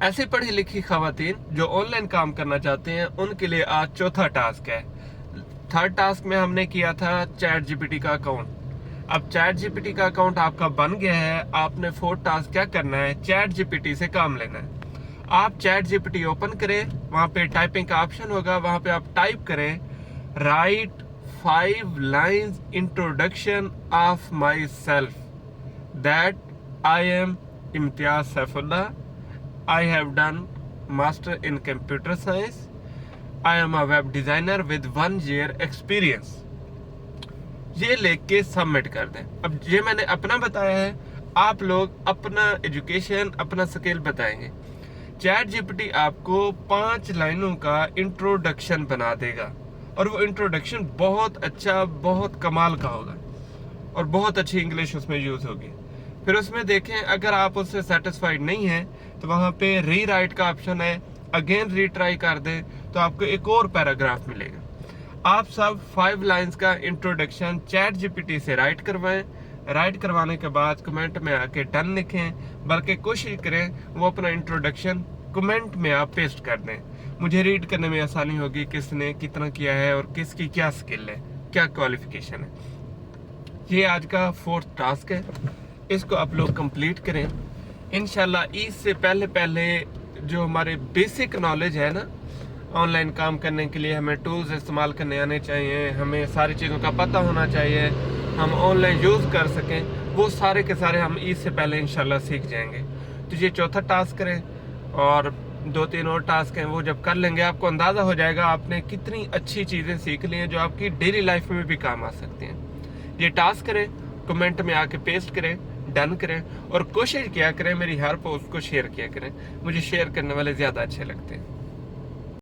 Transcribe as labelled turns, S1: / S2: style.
S1: ऐसे पढ़ी लिखी खवातीन जो ऑनलाइन काम करना चाहते हैं उनके लिए आज चौथा टास्क है। थर्ड टास्क में हमने किया था चैट जीपीटी का अकाउंट। अब चैट जीपीटी का अकाउंट आपका बन गया है। आपने फोर्थ टास्क क्या करना है, चैट जीपीटी से काम लेना है। आप चैट जीपीटी ओपन करें, वहां पे टाइपिंग का ऑप्शन होगा, वहां पे आप टाइप करें right 5 lines introduction of my self that I am Imtiaz Saifullah, I have done master in computer science. I am a web designer with 1 year experience. ये लिख के सबमिट कर दें। अब ये मैंने अपना बताया है, आप लोग अपना एजुकेशन अपना स्किल बताएंगे। चैट जीपीटी आपको 5 लाइनों का इंट्रोडक्शन बना देगा और वो इंट्रोडक्शन बहुत अच्छा, बहुत कमाल का होगा और बहुत अच्छी इंग्लिश उसमें यूज होगी। फिर उसमें देखें, अगर आप उससे सेटिस्फाइड नहीं हैं तो वहां पे री राइट का ऑप्शन है, अगेन रीट्राई कर दें तो आपको एक और पैराग्राफ मिलेगा। आप सब 5 लाइंस का इंट्रोडक्शन चैट जीपीटी से राइट करवाएं। राइट करवाने के बाद कमेंट में आके डन लिखें, बल्कि कोशिश करें वो अपना इंट्रोडक्शन कमेंट में आप पेस्ट कर दें। मुझे रीड करने में आसानी होगी किसने कितना किया है और किसकी क्या स्किल है, क्या क्वालिफिकेशन है। ये आज का फोर्थ टास्क है, इसको आप लोग कंप्लीट करें। इंशाल्लाह ईद से पहले पहले जो हमारे बेसिक नॉलेज है ना, ऑनलाइन काम करने के लिए हमें टूल्स इस्तेमाल करने आने चाहिए, हमें सारी चीज़ों का पता होना चाहिए, हम ऑनलाइन यूज़ कर सकें, वो सारे के सारे हम ईद से पहले इंशाल्लाह सीख जाएंगे। तो ये चौथा टास्क करें और 2-3 और टास्क हैं, वो जब कर लेंगे आपको अंदाज़ा हो जाएगा आपने कितनी अच्छी चीज़ें सीख ली हैं जो आपकी डेली लाइफ में भी काम आ सकती हैं। ये टास्क करें, कमेंट में आके पेस्ट करें, डन करें और कोशिश किया करें मेरी हर पोस्ट को शेयर किया करें। मुझे शेयर करने वाले ज़्यादा अच्छे लगते हैं।